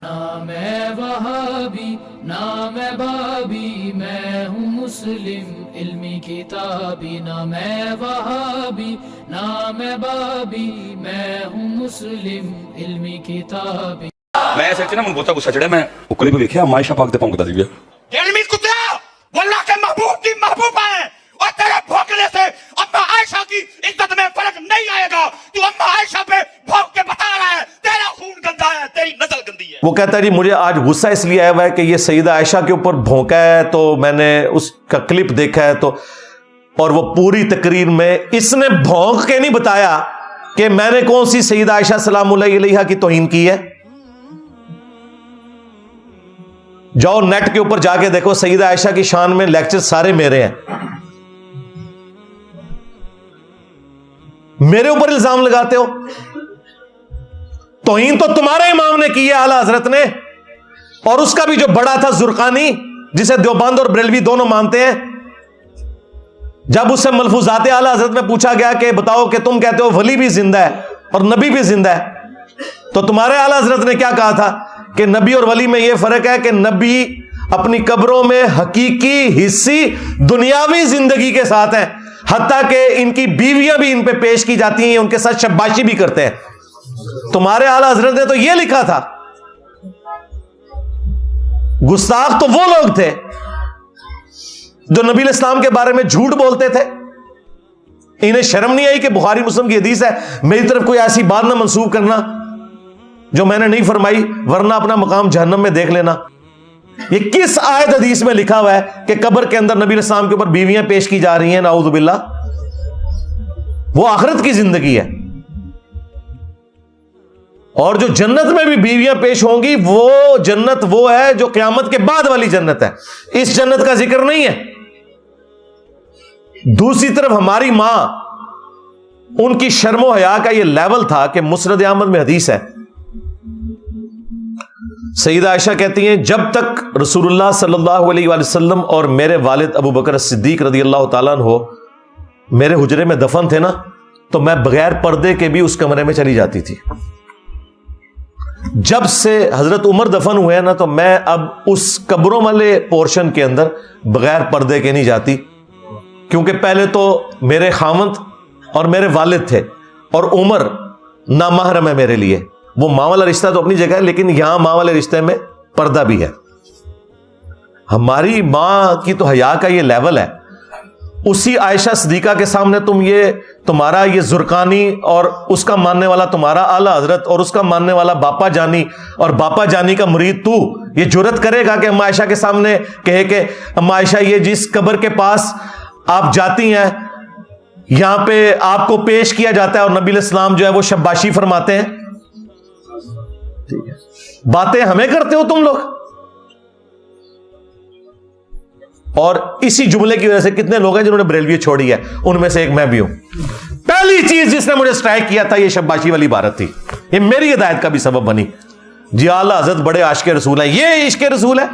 نہ میں وہابی نہ میں بابی، میں ہوں مسلم علمی کتابی، نہ میں وہابی نہ میں بابی، میں ہوں مسلم علمی کتابی۔ میں ایسے نا بہت غصہ چڑھا، میں اکلی بھی دیکھا عائشہ پاک تے پونکتا سی علمی کتیا وہ اللہ کے محبوب کی محبوبہ ہے، اور تیرے بھونکنے سے اما عائشہ کی عزت میں فرق نہیں آئے گا۔ تو اما عائشہ پہ بھونک کے بتا رہا ہے تیرا خون گندا ہے، تیری نسل گندی ہے۔ وہ کہتا ہے جی مجھے آج غصہ اس لیے آیا ہوا ہے کہ یہ سیدہ عائشہ کے اوپر بھونکا ہے، تو میں نے اس کا کلپ دیکھا ہے، تو اور وہ پوری تقریر میں اس نے بھونک کے نہیں بتایا کہ میں نے کون سی سیدہ عائشہ سلام اللہ علیہا کی توہین کی ہے۔ جاؤ نیٹ کے اوپر جا کے دیکھو، سیدہ عائشہ کی شان میں لیکچر سارے میرے ہیں۔ میرے اوپر الزام لگاتے ہو، توہین تو تمہارے امام نے کی ہے اعلی حضرت نے، اور اس کا بھی جو بڑا تھا زرقانی، جسے دیوبند اور بریلوی دونوں مانتے ہیں، جب اس سے ملفوظات اعلی حضرت میں پوچھا گیا کہ بتاؤ کہ تم کہتے ہو ولی بھی زندہ ہے اور نبی بھی زندہ ہے، تو تمہارے اعلی حضرت نے کیا کہا تھا کہ نبی اور ولی میں یہ فرق ہے کہ نبی اپنی قبروں میں حقیقی حصی دنیاوی زندگی کے ساتھ ہیں، حتیٰ کہ ان کی بیویاں بھی ان پہ پیش کی جاتی ہیں، ان کے ساتھ شباشی بھی کرتے ہیں۔ تمہارے اعلی حضرت نے تو یہ لکھا تھا۔ گستاخ تو وہ لوگ تھے جو نبی الاسلام کے بارے میں جھوٹ بولتے تھے، انہیں شرم نہیں آئی کہ بخاری مسلم کی حدیث ہے میری طرف کوئی ایسی بات نہ منسوب کرنا جو میں نے نہیں فرمائی، ورنہ اپنا مقام جہنم میں دیکھ لینا۔ یہ کس آیت حدیث میں لکھا ہوا ہے کہ قبر کے اندر نبی الاسلام کے اوپر بیویاں پیش کی جا رہی ہیں؟ نعوذ باللہ، وہ آخرت کی زندگی ہے، اور جو جنت میں بھی بیویاں پیش ہوں گی وہ جنت وہ ہے جو قیامت کے بعد والی جنت ہے، اس جنت کا ذکر نہیں ہے۔ دوسری طرف ہماری ماں، ان کی شرم و حیا کا یہ لیول تھا کہ مسند احمد میں حدیث ہے، سیدہ عائشہ کہتی ہیں جب تک رسول اللہ صلی اللہ علیہ وآلہ وسلم اور میرے والد ابو بکر صدیق رضی اللہ تعالیٰ عنہ میرے حجرے میں دفن تھے نا، تو میں بغیر پردے کے بھی اس کمرے میں چلی جاتی تھی۔ جب سے حضرت عمر دفن ہوئے ہیں نا، تو میں اب اس قبروں والے پورشن کے اندر بغیر پردے کے نہیں جاتی، کیونکہ پہلے تو میرے خاوند اور میرے والد تھے، اور عمر نامحرم ہے میرے لیے۔ وہ ماں والا رشتہ تو اپنی جگہ ہے، لیکن یہاں ماں والے رشتے میں پردہ بھی ہے۔ ہماری ماں کی تو حیا کا یہ لیول ہے، اسی عائشہ صدیقہ کے سامنے تمہارا یہ زرقانی اور اس کا ماننے والا تمہارا اعلی حضرت اور اس کا ماننے والا باپا جانی اور باپا جانی کا مرید تو یہ جرت کرے گا کہ اما عائشہ کے سامنے کہے کہ اما عائشہ یہ جس قبر کے پاس آپ جاتی ہیں یہاں پہ آپ کو پیش کیا جاتا ہے اور نبی الاسلام جو ہے وہ شباشی فرماتے ہیں؟ باتیں ہمیں کرتے ہو تم لوگ۔ اور اسی جملے کی وجہ سے کتنے لوگ ہیں جنہوں نے بریلوی چھوڑی ہے، ان میں سے ایک میں بھی ہوں۔ پہلی چیز جس نے مجھے سٹرائک کیا تھا یہ شباشی والی عبارت تھی، یہ میری ہدایت کا بھی سبب بنی۔ جی اعلی حضرت بڑے عاشق رسول ہیں، یہ عشق رسول ہے؟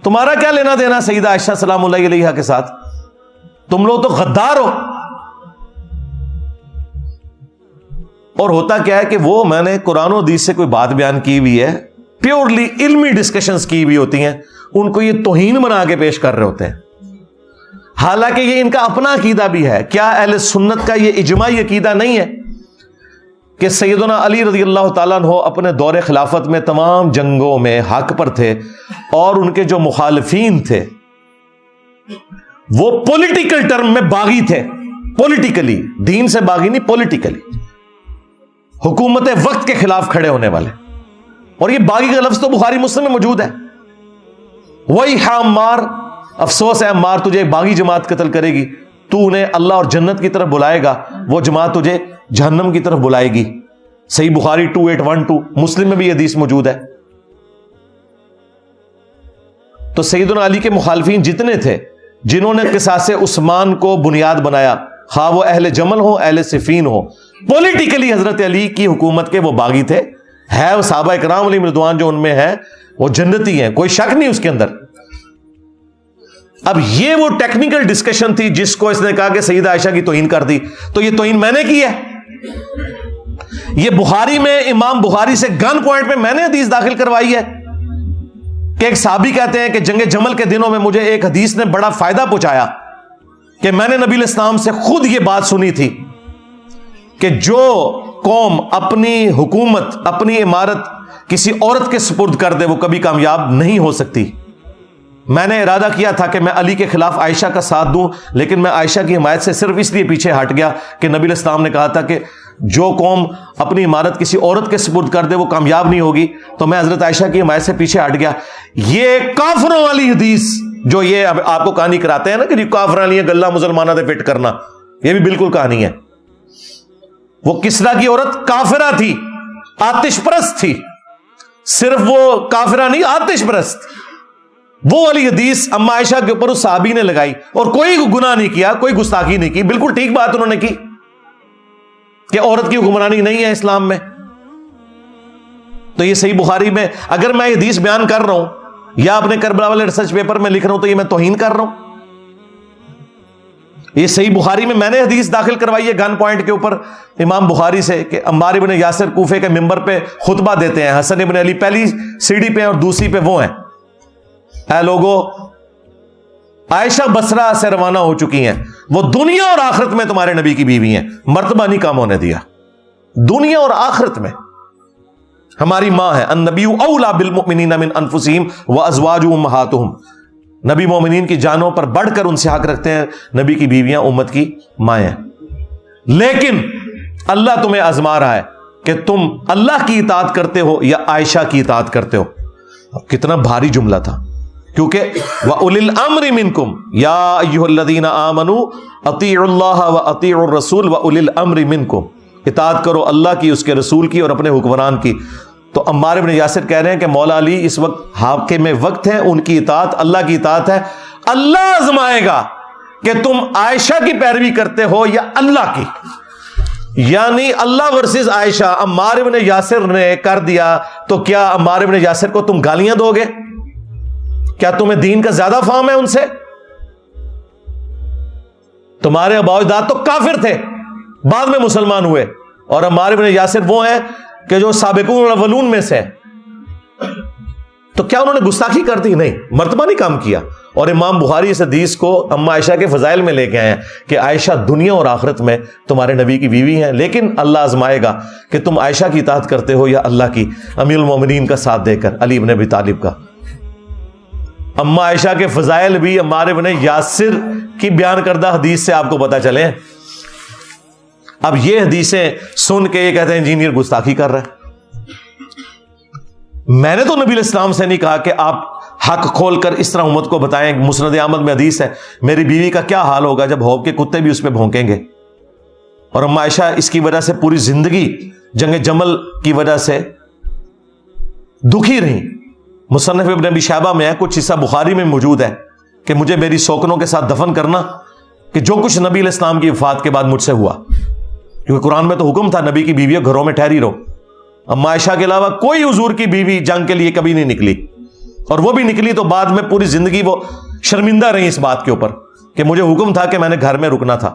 تمہارا کیا لینا دینا سیدہ عائشہ سلام اللہ علیہا کے ساتھ؟ تم لوگ تو غدار ہو۔ اور ہوتا کیا ہے کہ وہ میں نے قرآن و حدیث سے کوئی بات بیان کی ہوئی ہے، پیورلی علمی ڈسکشنز کی ہوئی ہوتی ہیں، ان کو یہ توہین بنا کے پیش کر رہے ہوتے ہیں، حالانکہ یہ ان کا اپنا عقیدہ بھی ہے۔ کیا اہل سنت کا یہ اجماعی عقیدہ نہیں ہے کہ سیدنا علی رضی اللہ تعالیٰ عنہ اپنے دور خلافت میں تمام جنگوں میں حق پر تھے، اور ان کے جو مخالفین تھے وہ پولیٹیکل ٹرم میں باغی تھے، پولیٹیکلی، دین سے باغی نہیں، پولیٹیکلی حکومت وقت کے خلاف کھڑے ہونے والے۔ اور یہ باغی کا لفظ تو بخاری مسلم میں موجود ہے، وہی عمار، افسوس ہے عمار، تجھے باغی جماعت قتل کرے گی، تو انہیں اللہ اور جنت کی طرف بلائے گا، وہ جماعت تجھے جہنم کی طرف بلائے گی۔ صحیح بخاری 2812، مسلم میں بھی یہ حدیث موجود ہے۔ تو سیدنا علی کے مخالفین جتنے تھے جنہوں نے قصاص عثمان کو بنیاد بنایا، خواہ وہ اہل جمل ہو اہل صفین ہو، پولیٹیکلی حضرت علی کی حکومت کے وہ باغی تھے، ہے وہ صحابہ اکرام علیہم رضوان جو ان میں ہیں وہ جنتی ہیں، کوئی شک نہیں اس کے اندر۔ اب یہ وہ ٹیکنیکل ڈسکشن تھی جس کو اس نے کہا کہ سیدہ عائشہ کی توہین کر دی، تو یہ توہین میں نے کی ہے؟ یہ بخاری میں امام بخاری سے گن پوائنٹ پہ میں نے حدیث داخل کروائی ہے کہ ایک صحابی کہتے ہیں کہ جنگ جمل کے دنوں میں مجھے ایک حدیث نے بڑا فائدہ پہنچایا کہ میں نے نبی الاسلام سے خود یہ بات سنی تھی کہ جو قوم اپنی حکومت، اپنی عمارت کسی عورت کے سپرد کر دے وہ کبھی کامیاب نہیں ہو سکتی۔ میں نے ارادہ کیا تھا کہ میں علی کے خلاف عائشہ کا ساتھ دوں، لیکن میں عائشہ کی حمایت سے صرف اس لیے پیچھے ہٹ گیا کہ نبی علیہ السلام نے کہا تھا کہ جو قوم اپنی عمارت کسی عورت کے سپرد کر دے وہ کامیاب نہیں ہوگی، تو میں حضرت عائشہ کی حمایت سے پیچھے ہٹ گیا۔ یہ کافروں والی حدیث جو یہ آپ کو کہانی کراتے ہیں نا کہ کافراں لیے گلہ مسلمانہ دے فٹ کرنا، یہ بھی بالکل کہانی ہے۔ وہ کسرا کی عورت کافرہ تھی، آتش پرست تھی، صرف وہ کافرہ نہیں آتش پرست۔ وہ والی حدیث اما عائشہ کے اوپر اس صحابی نے لگائی اور کوئی گناہ نہیں کیا، کوئی گستاخی نہیں کی، بالکل ٹھیک بات انہوں نے کی کہ عورت کی حکمرانی نہیں ہے اسلام میں۔ تو یہ صحیح بخاری میں اگر میں یہ حدیث بیان کر رہا ہوں یا اپنے کربلا والے ریسرچ پیپر میں لکھ رہا ہوں تو یہ میں توہین کر رہا ہوں۔ یہ صحیح بخاری میں نے حدیث داخل کروائی ہے گن پوائنٹ کے اوپر امام بخاری سے کہ عمار بن یاسر کوفے کے ممبر پہ خطبہ دیتے ہیں، حسن بن علی پہلی سیڑھی پہ اور دوسری پہ وہ ہیں، اے لوگو عائشہ بصرہ سے روانہ ہو چکی ہیں، وہ دنیا اور آخرت میں تمہارے نبی کی بیوی ہیں، مرتبہ نہیں کام ہونے دیا، دنیا اور آخرت میں ہماری ماں ہے۔ النبی اولا بالمؤمنین من انفسہم وازواجہ امہاتہم، نبی مومنین کی جانوں پر بڑھ کر ان سے حق رکھتے ہیں، نبی کی بیویاں امت کی مائیں ہیں۔ لیکن اللہ تمہیں آزما رہا ہے کہ تم اللہ کی اطاعت کرتے ہو یا عائشہ کی اطاعت کرتے ہو۔ کتنا بھاری جملہ تھا، کیونکہ وَأُولِي الْأَمْرِ مِنْكُمْ يَا أَيُّهَا الَّذِينَ آمَنُوا أَطِيعُوا اللَّهَ وَأَطِيعُوا الرَّسُولَ وَأُولِي الْأَمْرِ مِنْكُمْ، اطاعت کرو اللہ کی، اس کے رسول کی اور اپنے حکمران کی۔ تو عمار بن یاسر کہہ رہے ہیں کہ مولا علی اس وقت حاکم وقت ہیں، ان کی اطاعت اللہ کی اطاعت ہے، اللہ آزمائے گا کہ تم عائشہ کی پیروی کرتے ہو یا اللہ کی، یعنی اللہ ورسز عائشہ۔ عمار بن یاسر نے کر دیا تو کیا عمار بن یاسر کو تم گالیاں دو گے؟ کیا تمہیں دین کا زیادہ فہم ہے ان سے؟ تمہارے آباء و اجداد تو کافر تھے، بعد میں مسلمان ہوئے، اور عمار بن یاسر وہ ہیں کہ جو سابقون الاولون میں سے، تو کیا انہوں نے گستاخی کر دی؟ نہیں، مرتبہ نہیں کام کیا۔ اور امام بخاری اس حدیث کو اما عائشہ کے فضائل میں لے کے آئے ہیں کہ عائشہ دنیا اور آخرت میں تمہارے نبی کی بیوی ہیں، لیکن اللہ آزمائے گا کہ تم عائشہ کی اطاعت کرتے ہو یا اللہ کی، امیر المومنین کا ساتھ دے کر، علی بن ابی طالب کا۔ اما عائشہ کے فضائل بھی عمار بن یاسر کی بیان کردہ حدیث سے آپ کو پتہ چلے۔ اب یہ حدیثیں سن کے یہ کہتے ہیں انجینئر گستاخی کر رہا ہے۔ میں نے تو نبی علیہ السلام سے نہیں کہا کہ آپ حق کھول کر اس طرح امت کو بتائیں۔ مسند احمد میں حدیث ہے میری بیوی کا کیا حال ہوگا جب ہوب کے کتے بھی اس پہ بھونکیں گے، اور اما عائشہ اس کی وجہ سے پوری زندگی جنگ جمل کی وجہ سے دکھی رہی۔ مصنف ابن ابی شیبہ میں ہے، کچھ حصہ بخاری میں موجود ہے کہ مجھے میری سوکنوں کے ساتھ دفن کرنا، کہ جو کچھ نبی علیہ السلام کی وفات کے بعد مجھ سے ہوا، کیونکہ قرآن میں تو حکم تھا نبی کی بیویوں گھروں میں ٹھہری رہو۔ اما عائشہ کے علاوہ کوئی حضور کی بیوی جنگ کے لیے کبھی نہیں نکلی، اور وہ بھی نکلی تو بعد میں پوری زندگی وہ شرمندہ رہی اس بات کے اوپر کہ مجھے حکم تھا کہ میں نے گھر میں رکنا تھا،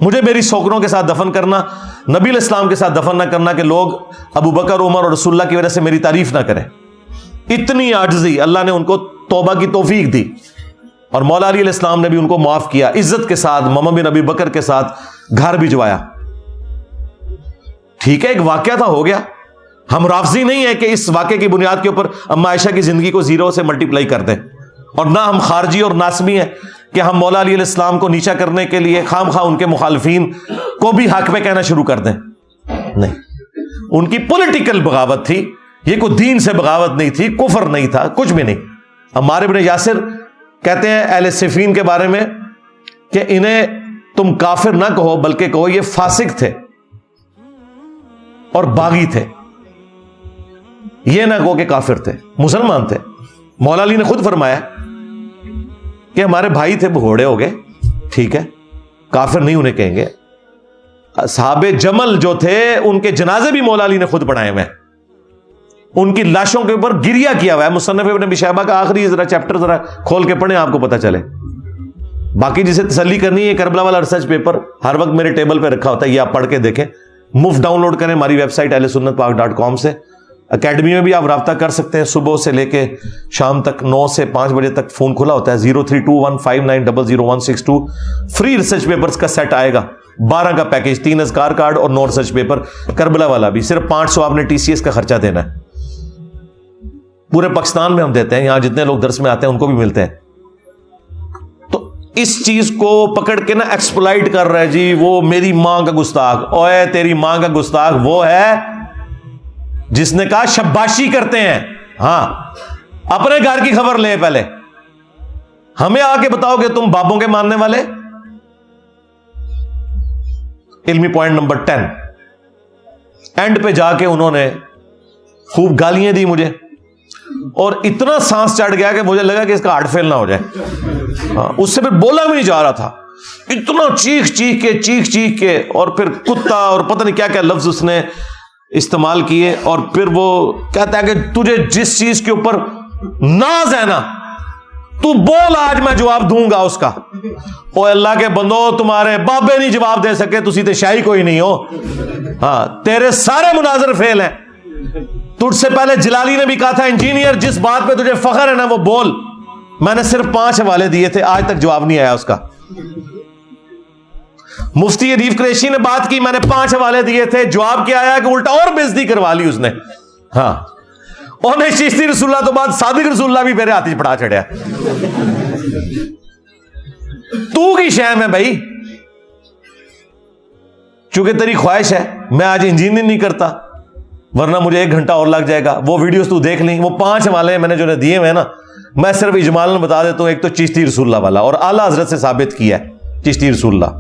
مجھے میری سوکنوں کے ساتھ دفن کرنا، نبی علیہ السلام کے ساتھ دفن نہ کرنا کہ لوگ ابو بکر، عمر اور رسول اللہ کی وجہ سے میری تعریف نہ کریں۔ اتنی عاجزی، اللہ نے ان کو توبہ کی توفیق دی، اور مولا علی علیہ السلام نے بھی ان کو معاف کیا، عزت کے ساتھ محمد بن ابی بکر کے ساتھ گھر بھجوایا۔ ٹھیک ہے، ایک واقعہ تھا، ہو گیا۔ ہم رافضی نہیں ہیں کہ اس واقعے کی بنیاد کے اوپر اما عائشہ کی زندگی کو زیرو سے ملٹیپلائی کر دیں، اور نہ ہم خارجی اور ناسمی ہیں کہ ہم مولا علی علیہ السلام کو نیچا کرنے کے لیے خام خواہ ان کے مخالفین کو بھی حق پہ کہنا شروع کر دیں۔ نہیں، ان کی پولیٹیکل بغاوت تھی، یہ کوئی دین سے بغاوت نہیں تھی، کفر نہیں تھا، کچھ بھی نہیں۔ عمار بن یاسر کہتے ہیں اہل صفین کے بارے میں کہ انہیں تم کافر نہ کہو بلکہ کہو یہ فاسق تھے اور باغی تھے، یہ نہ کہو کہ کافر تھے، مسلمان تھے۔ مولا علی نے خود فرمایا کہ ہمارے بھائی تھے، بھگوڑے ہو گئے، ٹھیک ہے، کافر نہیں انہیں کہیں گے۔ اصحاب جمل جو تھے ان کے جنازے بھی مولا علی نے خود پڑھائے ہوئے ہیں، ان کی لاشوں کے اوپر گریا کیا ہوا ہے۔ مصنف ابن ابی شیبہ کا آخری ذرا چیپٹر ذرا کھول کے پڑھیں، آپ کو پتہ چلے۔ باقی جسے تسلی کرنی ہے کربلا والا ریسرچ پیپر ہر وقت میرے ٹیبل پہ رکھا ہوتا ہے, یہ آپ پڑھ کے دیکھیں. مفت ڈاؤن لوڈ کریں ہماری ویب سائٹ ahlsunnatpak.com سے. اکیڈمی میں بھی آپ رابطہ کر سکتے ہیں, صبح سے لے کے شام تک 9 سے 5 بجے تک فون کھلا ہوتا ہے. 032159000162 فری ریسرچ پیپرز کا سیٹ آئے گا, 12 کا پیکج, 3 اذکار کارڈ اور 9 ریسرچ پیپر. کربلا والا بھی صرف 500 آپ نے TCS کا خرچہ دینا ہے. پورے پاکستان میں ہم دیتے ہیں, یہاں جتنے لوگ درس میں آتے ہیں ان کو بھی ملتے ہیں. تو اس چیز کو پکڑ کے نا ایکسپلائٹ کر رہا ہے جی وہ میری ماں کا گستاخ. اوے تیری ماں کا گستاخ وہ ہے جس نے کہا شباشی کرتے ہیں. ہاں اپنے گھر کی خبر لے, پہلے ہمیں آ کے بتاؤ کہ تم بابوں کے ماننے والے. علمی پوائنٹ نمبر 10, اینڈ پہ جا کے انہوں نے خوب گالیاں دی مجھے, اور اتنا سانس چڑھ گیا کہ مجھے لگا کہ اس کا ہارٹ فیل نہ ہو جائے. اس سے پھر بولا بھی نہیں جا رہا تھا, اتنا چیخ کے اور پھر کتا اور پتہ نہیں کیا کیا لفظ اس نے استعمال کیے. اور پھر وہ کہتا ہے کہ تجھے جس چیز کے اوپر ناز ہے نا تو بول, آج میں جواب دوں گا اس کا. او اللہ کے بندو, تمہارے بابے نہیں جواب دے سکے, تسی تے شاہی کوئی نہیں ہو. ہاں تیرے سارے مناظر فیل ہیں. تجھ سے پہلے جلالی نے بھی کہا تھا انجینئر جس بات پہ تجھے فخر ہے نا وہ بول. میں نے صرف 5 حوالے دیے تھے, آج تک جواب نہیں آیا اس کا. مفتی ریف قریشی نے بات کی, میں نے 5 حوالے دیے تھے, جواب کیا آیا کہ الٹا اور بےزتی کروا لی اس نے. ہاں اور نہیں, چشتی رسول اللہ تو بعد صادق رسول اللہ بھی میرے ہاتھ پڑا چڑھیا. تو کی شیم ہے بھائی, چونکہ تیری خواہش ہے میں آج انجینئر نہیں کرتا ورنہ مجھے 1 گھنٹہ اور لگ جائے گا. وہ ویڈیوز تو دیکھ لیں, وہ 5 حوالے میں نے جو دیے ہوئے نا, میں صرف اجمالاً بتا دیتا ہوں. ایک تو چشتی رسول اللہ والا, اور اعلیٰ حضرت سے ثابت کیا ہے چشتی رسول اللہ.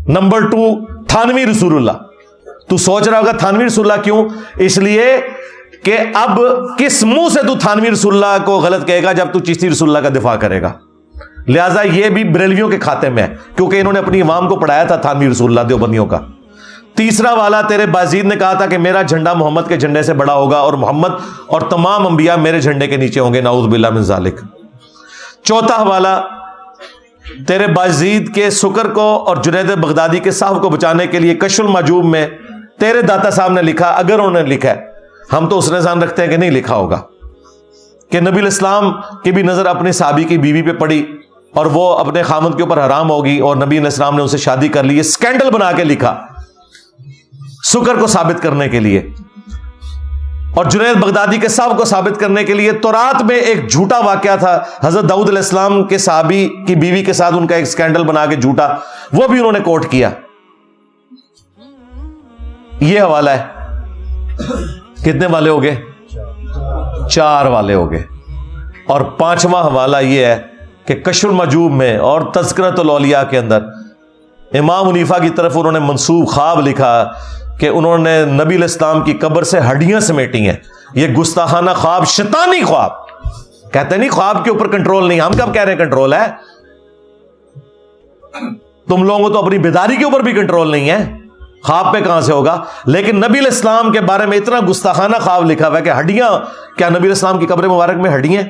نمبر 2 تھانوی رسول اللہ. تو سوچ رہا ہوگا تھانوی رسول اللہ کیوں؟ اس لیے کہ اب کس منہ سے تو تھانوی رسول اللہ کو غلط کہے گا جب تو چشتی رسول اللہ کا دفاع کرے گا. لہٰذا یہ بھی بریلویوں کے کھاتے میں ہے, کیونکہ انہوں نے اپنی عوام کو پڑھایا تھا تھانوی رسول اللہ دیوبندیوں کا. تیسرا والا تیرے بازید نے کہا تھا کہ میرا جھنڈا محمد کے جھنڈے سے بڑا ہوگا اور محمد اور تمام انبیاء میرے جھنڈے کے نیچے ہوں گے, نعوذ باللہ من ذالک. چوتھا حوالہ تیرے بازید کے سکر کو اور جنید بغدادی کے صاحب کو بچانے کے لیے کشف المحجوب میں تیرے داتا صاحب نے لکھا, اگر انہوں نے لکھا ہے, ہم تو اس نے ظان رکھتے ہیں کہ نہیں لکھا ہوگا, کہ نبی الاسلام کی بھی نظر اپنے صحابی کی بیوی پہ پڑی اور وہ اپنے خامد کے اوپر حرام ہوگی اور نبی علیہ السلام نے اسے شادی کر لی. یہ سکینڈل بنا کے لکھا سکر کو ثابت کرنے کے لیے, اور جنید بغدادی کے صاحب کو ثابت کرنے کے لیے. تورات میں ایک جھوٹا واقعہ تھا حضرت داؤد علیہ السلام کے صحابی کی بیوی کے ساتھ ان کا ایک سکینڈل بنا کے جھوٹا, وہ بھی انہوں نے کوٹ کیا. یہ حوالہ ہے. کتنے والے ہو گئے؟ 4 والے ہو گئے. اور 5واں حوالہ یہ ہے کہ کشف المحجوب میں اور تذکرۃ الاولیاء کے اندر امام حنیفہ کی طرف انہوں نے منسوب خواب لکھا کہ انہوں نے نبی علیہ السلام کی قبر سے ہڈیاں سمیٹی ہیں. یہ گستاخانہ خواب, شیطانی خواب. کہتے نہیں خواب کے اوپر کنٹرول نہیں, ہم کب کہہ رہے ہیں کنٹرول ہے؟ تم لوگوں کو تو اپنی بیداری کے اوپر بھی کنٹرول نہیں ہے, خواب پہ کہاں سے ہوگا؟ لیکن نبی علیہ السلام کے بارے میں اتنا گستاخانہ خواب لکھا ہوا ہے کہ ہڈیاں, کیا نبی علیہ السلام کی قبر مبارک میں ہڈیاں؟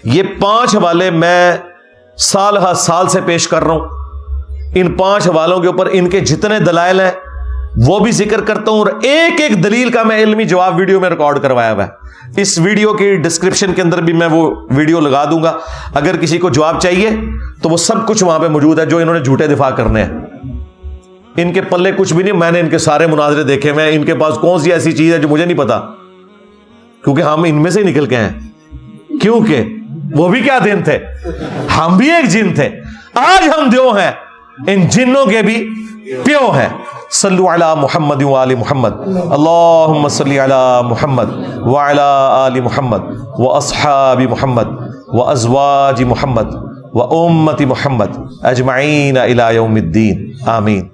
یہ 5 حوالے میں سال ہر سال سے پیش کر رہا ہوں. ان 5 حوالوں کے اوپر ان کے جتنے دلائل ہیں وہ بھی ذکر کرتا ہوں, اور ایک ایک دلیل کا میں علمی جواب ویڈیو میں ریکارڈ کروایا ہوا ہے. اس ویڈیو کی ڈسکرپشن کے اندر بھی میں وہ ویڈیو لگا دوں گا. اگر کسی کو جواب چاہیے تو وہ سب کچھ وہاں پہ موجود ہے جو انہوں نے جھوٹے دفاع کرنے ہیں. ان کے پلے کچھ بھی نہیں, میں نے ان کے سارے مناظرے دیکھے ہوئے ہیں. ان کے پاس کون سی ایسی چیز ہے جو مجھے نہیں پتا, کیونکہ ہم ان میں سے نکل کے ہیں. کیونکہ وہ بھی کیا دن تھے, ہم بھی ایک جن تھے. آج ہم دیو ہیں, ان جنوں کے بھی پیو ہیں. صلو علی محمد وآل محمد, اللہم صلی علی محمد وعلی آل محمد واصحاب محمد وازواج محمد وامت محمد اجمعین الی یوم الدین, آمین.